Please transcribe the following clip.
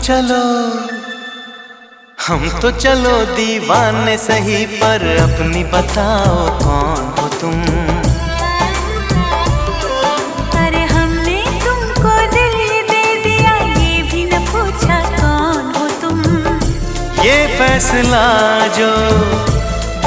चलो, हम तो चलो दीवाने सही, पर अपनी बताओ कौन हो तुम। अरे हमने तुमको दिल दे दिया, ये भी न पूछा कौन हो तुम। ये फैसला जो